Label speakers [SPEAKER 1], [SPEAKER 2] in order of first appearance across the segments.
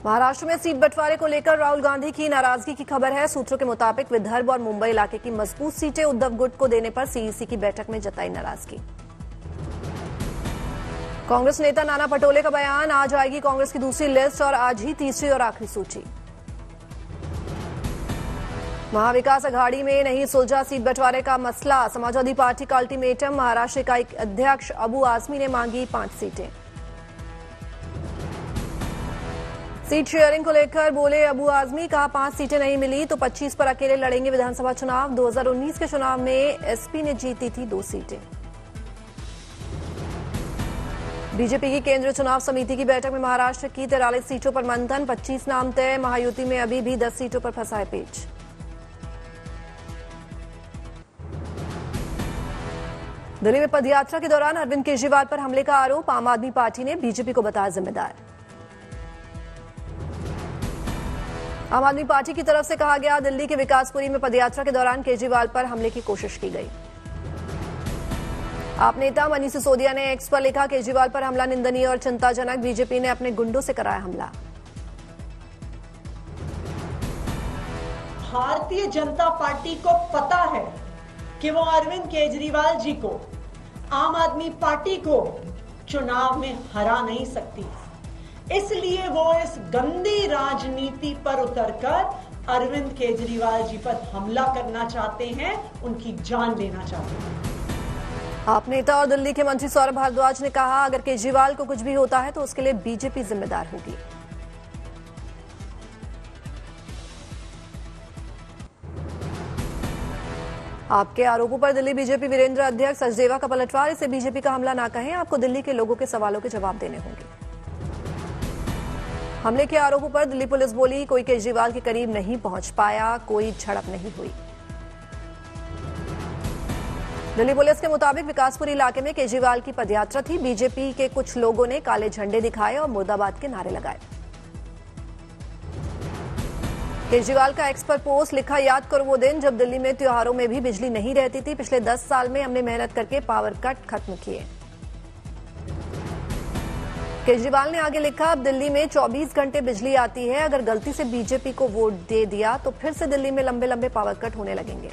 [SPEAKER 1] महाराष्ट्र में सीट बंटवारे को लेकर राहुल गांधी की नाराजगी की खबर है। सूत्रों के मुताबिक विदर्भ और मुंबई इलाके की मजबूत सीटें उद्धव गुट को देने पर सीईसी की बैठक में जताई नाराजगी। कांग्रेस नेता नाना पटोले का बयान, आज आएगी कांग्रेस की दूसरी लिस्ट और आज ही तीसरी और आखिरी सूची। महाविकास अघाड़ी में नहीं सुलझा सीट बंटवारे का मसला, समाजवादी पार्टी का अल्टीमेटम, महाराष्ट्र इकाई अध्यक्ष अबू आजमी ने मांगी 5 सीटें। सीट शेयरिंग को लेकर बोले अबू आजमी, कहा 5 सीटें नहीं मिली तो 25 पर अकेले लड़ेंगे विधानसभा चुनाव। 2019 के चुनाव में एसपी ने जीती थी 2 सीटें। बीजेपी की केंद्रीय चुनाव समिति की बैठक में महाराष्ट्र की 43 सीटों पर मंथन, 25 नाम तय, महायुति में अभी भी 10 सीटों पर फंसा है पेच। दिल्ली में पदयात्रा के दौरान अरविंद केजरीवाल पर हमले का आरोप, आम आदमी पार्टी ने बीजेपी को बताया जिम्मेदार। आम आदमी पार्टी की तरफ से कहा गया, दिल्ली के विकासपुरी में पदयात्रा के दौरान केजरीवाल पर हमले की कोशिश की गई। आप नेता मनीष सिसोदिया ने एक्स पर लिखा, केजरीवाल पर हमला निंदनीय और चिंताजनक, बीजेपी ने अपने गुंडों से कराया हमला।
[SPEAKER 2] भारतीय जनता पार्टी को पता है कि वो अरविंद केजरीवाल जी को, आम आदमी पार्टी को चुनाव में हरा नहीं सकती, इसलिए वो इस गंदी राजनीति पर उतरकर अरविंद केजरीवाल जी पर हमला करना चाहते हैं, उनकी जान लेना चाहते हैं।
[SPEAKER 1] आप नेता और दिल्ली के मंत्री सौरभ भारद्वाज ने कहा, अगर केजरीवाल को कुछ भी होता है तो उसके लिए बीजेपी जिम्मेदार होगी। आपके आरोपों पर दिल्ली बीजेपी वीरेंद्र अध्यक्ष सचदेवा का पलटवार, इसे बीजेपी का हमला ना कहें, आपको दिल्ली के लोगों के सवालों के जवाब देने होंगे। हमले के आरोपों पर दिल्ली पुलिस बोली, कोई केजरीवाल के करीब नहीं पहुंच पाया, कोई झड़प नहीं हुई। दिल्ली पुलिस के मुताबिक विकासपुरी इलाके में केजरीवाल की पदयात्रा थी। बीजेपी के कुछ लोगों ने काले झंडे दिखाए और मुर्दाबाद के नारे लगाए। केजरीवाल का एक्स पर पोस्ट लिखा, याद करो वो दिन जब दिल्ली में त्योहारों में भी बिजली नहीं रहती थी। पिछले 10 साल में हमने मेहनत करके पावर कट खत्म किए। केजरीवाल ने आगे लिखा, अब दिल्ली में 24 घंटे बिजली आती है, अगर गलती से बीजेपी को वोट दे दिया तो फिर से दिल्ली में लंबे लंबे पावर कट होने लगेंगे।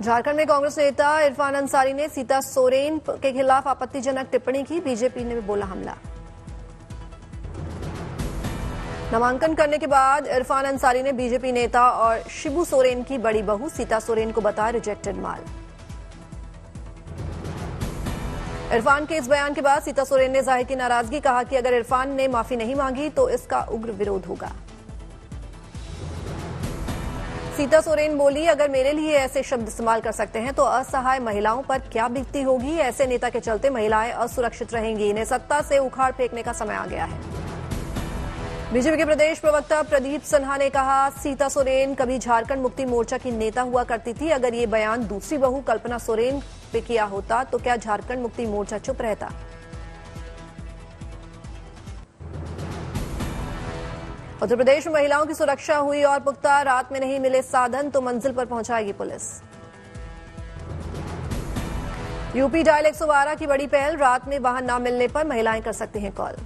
[SPEAKER 1] झारखंड में कांग्रेस नेता इरफान अंसारी ने सीता सोरेन के खिलाफ आपत्तिजनक टिप्पणी की, बीजेपी ने बोला हमला। नामांकन करने के बाद इरफान अंसारी ने बीजेपी नेता और शिबू सोरेन की बड़ी बहू सीता सोरेन को बताया रिजेक्टेड माल। इरफान के इस बयान के बाद सीता सोरेन ने जाहिर की नाराजगी, कहा कि अगर इरफान ने माफी नहीं मांगी तो इसका उग्र विरोध होगा। सीता सोरेन बोली, अगर मेरे लिए ऐसे शब्द इस्तेमाल कर सकते हैं तो असहाय महिलाओं पर क्या बीतती होगी। ऐसे नेता के चलते महिलाएं असुरक्षित रहेंगी, इन्हें सत्ता से उखाड़ फेंकने का समय आ गया है। बीजेपी के प्रदेश प्रवक्ता प्रदीप सिन्हा ने कहा, सीता सोरेन कभी झारखंड मुक्ति मोर्चा की नेता हुआ करती थी। अगर ये बयान दूसरी बहू कल्पना सोरेन पे किया होता तो क्या झारखंड मुक्ति मोर्चा चुप रहता। उत्तर प्रदेश में महिलाओं की सुरक्षा हुई और पुख्ता, रात में नहीं मिले साधन तो मंजिल पर पहुंचाएगी पुलिस। यूपी डायल 112 की बड़ी पहल, रात में वाहन न मिलने पर महिलाएं कर सकती हैं कॉल।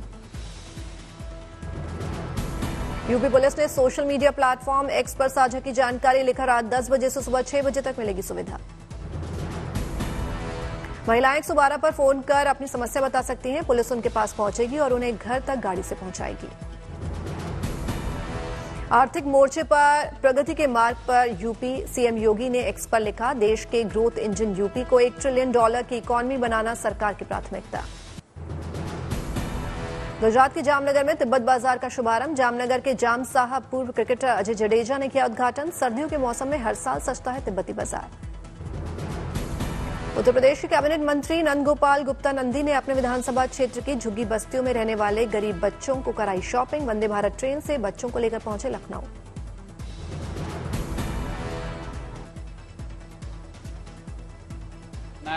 [SPEAKER 1] यूपी पुलिस ने सोशल मीडिया प्लेटफॉर्म एक्स पर साझा की जानकारी, लिखा, रात 10 बजे से सुबह 6 बजे तक मिलेगी सुविधा। महिलाएं 112 पर फोन कर अपनी समस्या बता सकती हैं, पुलिस उनके पास पहुंचेगी और उन्हें घर तक गाड़ी से पहुंचाएगी। आर्थिक मोर्चे पर प्रगति के मार्ग पर यूपी, सीएम योगी ने एक्स पर लिखा, देश के ग्रोथ इंजन यूपी को $1 ट्रिलियन की इकॉनमी बनाना सरकार की प्राथमिकता। गुजरात के जामनगर में तिब्बत बाजार का शुभारंभ, जामनगर के जाम साहब पूर्व क्रिकेटर अजय जडेजा ने किया उद्घाटन। सर्दियों के मौसम में हर साल सजता है तिब्बती बाजार। उत्तर प्रदेश के कैबिनेट मंत्री नंदगोपाल गुप्ता नंदी ने अपने विधानसभा क्षेत्र की झुग्गी बस्तियों में रहने वाले गरीब बच्चों को कराई शॉपिंग। वंदे भारत ट्रेन से बच्चों को लेकर पहुंचे लखनऊ।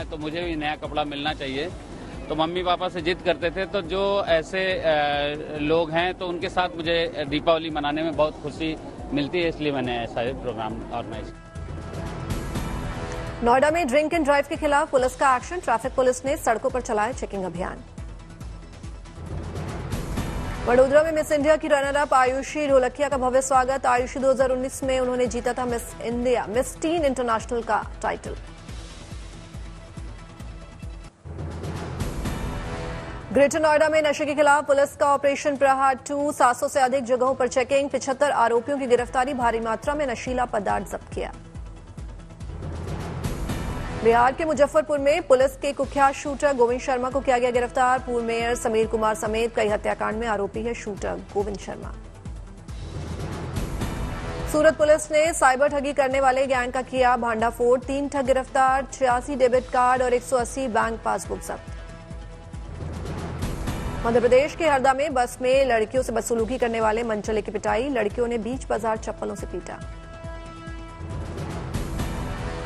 [SPEAKER 3] तो मुझे भी नया कपड़ा मिलना चाहिए, तो मम्मी पापा से जिद करते थे, तो जो ऐसे लोग हैं तो उनके साथ मुझे दीपावली मनाने में बहुत खुशी मिलती है, इसलिए मैंने ऐसा प्रोग्राम ऑर्गेनाइज किया।
[SPEAKER 1] नोएडा में ड्रिंक एंड ड्राइव के खिलाफ पुलिस का एक्शन, ट्रैफिक पुलिस ने सड़कों पर चलाया चेकिंग अभियान। वडोदरा में मिस इंडिया की रनर अप आयुषी ढोलकिया का भव्य स्वागत। आयुषी 2019 में उन्होंने जीता था miss India miss tin international का टाइटल। ग्रेटर नोएडा में नशे के खिलाफ पुलिस का ऑपरेशन प्रहार 2, 700 से अधिक जगहों पर चेकिंग, 75 आरोपियों की गिरफ्तारी, भारी मात्रा में नशीला पदार्थ जब्त किया। बिहार के मुजफ्फरपुर में पुलिस के कुख्यात शूटर गोविंद शर्मा को किया गया गिरफ्तार। पूर्व मेयर समीर कुमार समेत कई हत्याकांड में आरोपी है शूटर गोविंद शर्मा। सूरत पुलिस ने साइबर ठगी करने वाले गैंग का किया भांडाफोड़, 3 ठग गिरफ्तार, 86 डेबिट कार्ड और 180 बैंक पासबुक जब्त। मध्य प्रदेश के हरदा में बस में लड़कियों से बदसलूकी करने वाले मनचले की पिटाई, लड़कियों ने बीच बाजार चप्पलों से पीटा।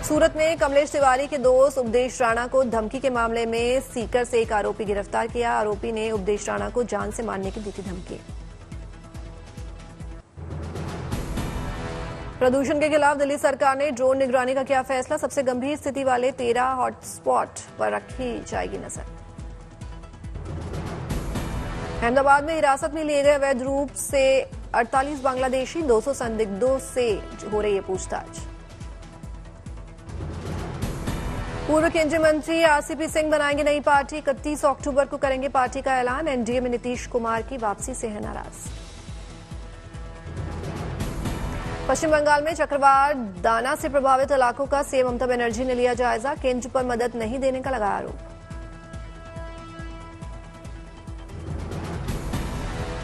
[SPEAKER 1] सूरत में कमलेश तिवारी के दोस्त उपदेश राणा को धमकी के मामले में सीकर से एक आरोपी गिरफ्तार किया। आरोपी ने उपदेश राणा को जान से मारने की दी थी धमकी। प्रदूषण के खिलाफ दिल्ली सरकार ने ड्रोन निगरानी का किया फैसला। सबसे गंभीर स्थिति वाले 13 हॉटस्पॉट पर रखी जाएगी नजर। अहमदाबाद में हिरासत में लिए गए अवैध रूप से 48 बांग्लादेशी, 200 संदिग्धों से हो रही है पूछताछ। पूर्व केंद्रीय मंत्री आरसीपी सिंह बनाएंगे नई पार्टी, 31 अक्टूबर को करेंगे पार्टी का ऐलान। एनडीए में नीतीश कुमार की वापसी से है नाराज। पश्चिम बंगाल में चक्रवात दाना से प्रभावित इलाकों का सीएम ममता बनर्जी ने लिया जायजा, केंद्र पर मदद नहीं देने का लगाया आरोप।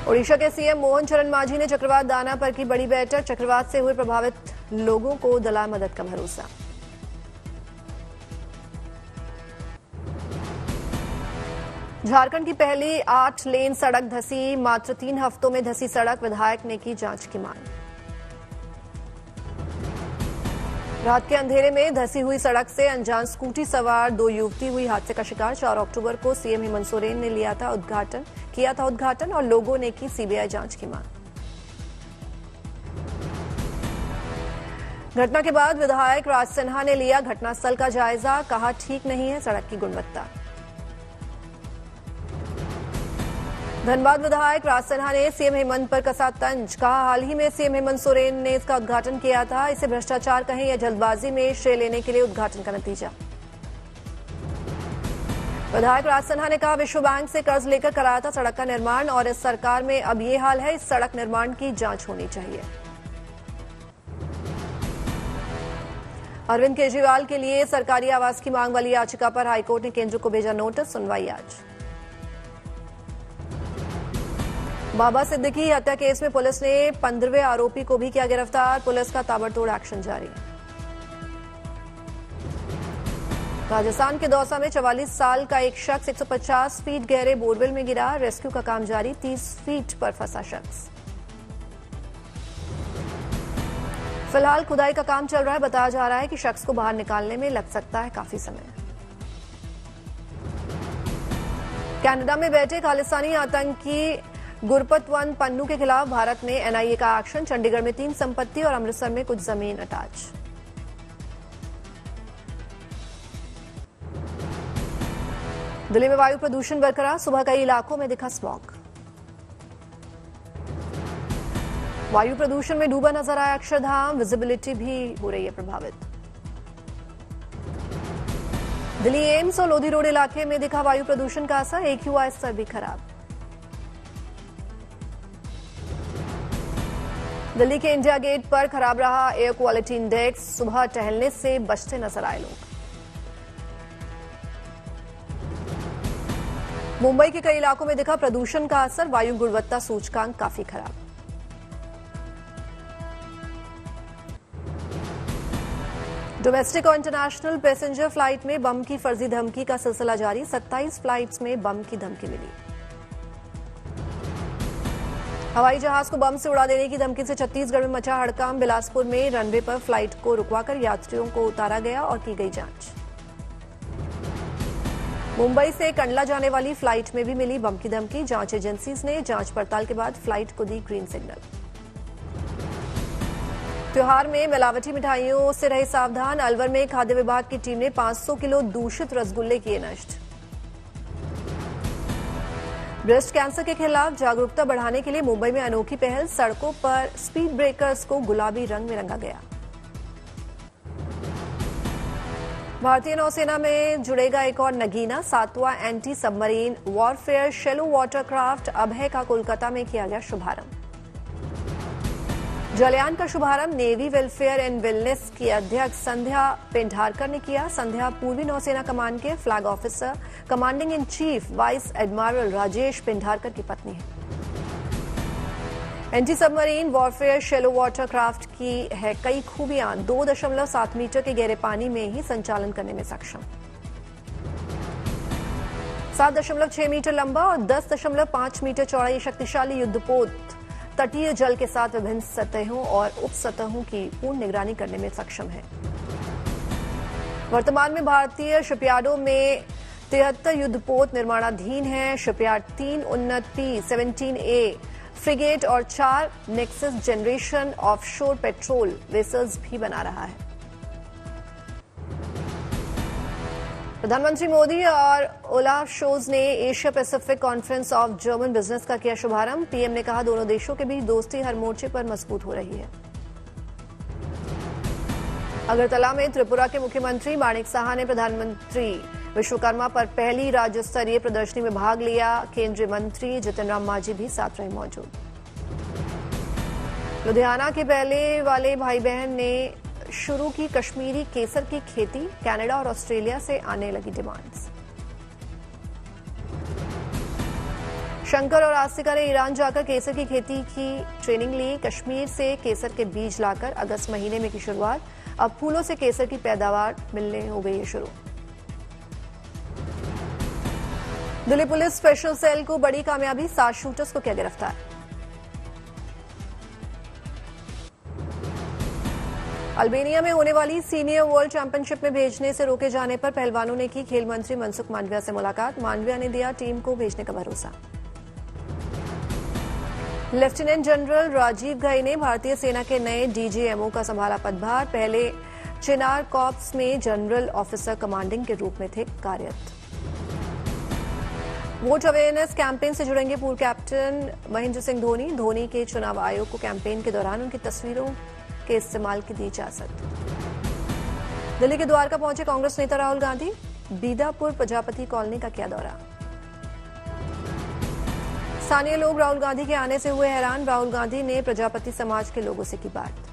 [SPEAKER 1] ओडिशा के सीएम मोहन चरण मांझी ने चक्रवात दाना पर की बड़ी बैठक, चक्रवात से हुए प्रभावित लोगों को दिला मदद का भरोसा। झारखंड की पहली 8 लेन सड़क धंसी, मात्र 3 हफ्तों में धंसी सड़क, विधायक ने की जांच की मांग। रात के अंधेरे में धंसी हुई सड़क से अनजान स्कूटी सवार 2 युवती हुई हादसे का शिकार। 4 अक्टूबर को सीएम हेमंत सोरेन ने किया था उद्घाटन और लोगों ने की सीबीआई जांच की मांग। घटना के बाद विधायक राज सिन्हा ने लिया घटनास्थल का जायजा, कहा ठीक नहीं है सड़क की गुणवत्ता। धनबाद विधायक राज सिन्हा ने सीएम हेमंत पर कसा तंज, कहा हाल ही में सीएम हेमंत सोरेन ने इसका उद्घाटन किया था, इसे भ्रष्टाचार कहें या जल्दबाजी में श्रेय लेने के लिए उद्घाटन का नतीजा। विधायक राज सिन्हा ने कहा विश्व बैंक से कर्ज लेकर कराया था सड़क का निर्माण और इस सरकार में अब ये हाल है, इस सड़क निर्माण की जांच होनी चाहिए। अरविंद केजरीवाल के लिए सरकारी आवास की मांग वाली याचिका पर हाईकोर्ट ने केंद्र को भेजा नोटिस, सुनवाई आज। बाबा सिद्दीकी हत्या केस में पुलिस ने 15वें आरोपी को भी किया गिरफ्तार, पुलिस का ताबड़तोड़ एक्शन जारी। राजस्थान के दौसा में 44 साल का एक शख्स 150 फीट गहरे बोरवेल में गिरा, रेस्क्यू का काम जारी, 30 फीट पर फंसा शख्स। फिलहाल खुदाई का काम चल रहा है, बताया जा रहा है कि शख्स को बाहर निकालने में लग सकता है काफी समय। कनाडा में बैठे खालिस्तानी आतंकी गुरपतवंत पन्नू के खिलाफ भारत में एनआईए का एक्शन, चंडीगढ़ में 3 संपत्ति और अमृतसर में कुछ जमीन अटैच। दिल्ली में वायु प्रदूषण बरकरार, सुबह कई इलाकों में दिखा स्मॉग। वायु प्रदूषण में डूबा नजर आया अक्षरधाम, विजिबिलिटी भी हो रही है प्रभावित। दिल्ली एम्स और लोधी रोड इलाके में दिखा वायु प्रदूषण का असर, AQI स्तर भी खराब। दिल्ली के इंडिया गेट पर खराब रहा एयर क्वालिटी इंडेक्स, सुबह टहलने से बचते नजर आए लोग। मुंबई के कई इलाकों में दिखा प्रदूषण का असर, वायु गुणवत्ता सूचकांक काफी खराब। डोमेस्टिक और इंटरनेशनल पैसेंजर फ्लाइट में बम की फर्जी धमकी का सिलसिला जारी, 27 फ्लाइट्स में बम की धमकी मिली। हवाई जहाज को बम से उड़ा देने की धमकी से छत्तीसगढ़ में मचा हड़कंप, बिलासपुर में रनवे पर फ्लाइट को रुकवाकर यात्रियों को उतारा गया और की गई जांच। मुंबई से कंडला जाने वाली फ्लाइट में भी मिली बम की धमकी, जांच एजेंसीज ने जांच पड़ताल के बाद फ्लाइट को दी ग्रीन सिग्नल। त्योहार में मिलावटी मिठाइयों से रहे सावधान, अलवर में खाद्य विभाग की टीम ने 500 किलो दूषित रसगुल्ले किए नष्ट। ब्रेस्ट कैंसर के खिलाफ जागरूकता बढ़ाने के लिए मुंबई में अनोखी पहल, सड़कों पर स्पीड ब्रेकर्स को गुलाबी रंग में रंगा गया। भारतीय नौसेना में जुड़ेगा एक और नगीना, 7वां anti submarine warfare shallow watercraft Abhay का कोलकाता में किया गया शुभारंभ। जलयान का शुभारंभ नेवी वेलफेयर एंड वेलनेस की अध्यक्ष संध्या पेंढारकर ने किया। संध्या पूर्वी नौसेना कमान के flag officer commanding in chief vice admiral Rajesh Pendharkar की पत्नी है। Anti submarine warfare shallow watercraft की है कई खूबियां, 2.7 मीटर के गहरे पानी में ही संचालन करने में सक्षम, 7.6 मीटर लंबा और 10.5 मीटर चौड़ा ये शक्तिशाली युद्धपोत तटीय जल के साथ विभिन्न सतहों और उप सतहों की पूर्ण निगरानी करने में सक्षम है। वर्तमान में भारतीय शिपयार्डों में 73 युद्धपोत निर्माणाधीन है। शिपयार्ड 3 उन्नत P-17A फ्रिगेट और 4 nexus generation offshore patrol vessels भी बना रहा है। प्रधानमंत्री मोदी और ओलाफ शोल्ज ने Asia Pacific conference of German business का किया शुभारंभ। पीएम ने कहा, दोनों देशों के बीच दोस्ती हर मोर्चे पर मजबूत हो रही है। अगरतला में त्रिपुरा के मुख्यमंत्री माणिक साहा ने प्रधानमंत्री विश्वकर्मा पर पहली राज्य स्तरीय प्रदर्शनी में भाग लिया। केंद्रीय मंत्री जितिन राम मांझी भी साथ रहे मौजूद। लुधियाना के पहले वाले भाई बहन ने शुरू की कश्मीरी केसर की खेती, कनाडा और ऑस्ट्रेलिया से आने लगी डिमांड्स। शंकर और आस्तिका ने ईरान जाकर केसर की खेती की ट्रेनिंग ली। कश्मीर से केसर के बीज लाकर अगस्त महीने में की शुरुआत, अब फूलों से केसर की पैदावार मिलने हो गई है शुरू। दिल्ली पुलिस स्पेशल सेल को बड़ी कामयाबी, 7 शूटर्स को किया गिरफ्तार। अल्बेनिया में होने वाली सीनियर वर्ल्ड चैंपियनशिप में भेजने से रोके जाने पर पहलवानों ने की खेल मंत्री मनसुख मांडविया से मुलाकात। मांडविया ने दिया टीम को भेजने का भरोसा। लेफ्टिनेंट जनरल राजीव घई ने भारतीय सेना के नए डीजीएमओ का संभाला पदभार। पहले चिनार कॉर्प्स में जनरल ऑफिसर कमांडिंग के रूप में थे कार्यरत। वोट अवेयरनेस कैंपेन से जुड़ेंगे पूर्व कैप्टन महेंद्र सिंह धोनी। धोनी के चुनाव आयोग को कैंपेन के दौरान उनकी तस्वीरों के इस्तेमाल की दी इजाजत। दिल्ली के द्वारका पहुंचे कांग्रेस नेता राहुल गांधी। बीदापुर प्रजापति कॉलोनी का किया दौरा। स्थानीय लोग राहुल गांधी के आने से हुए हैरान। राहुल गांधी ने प्रजापति समाज के लोगों से की बात।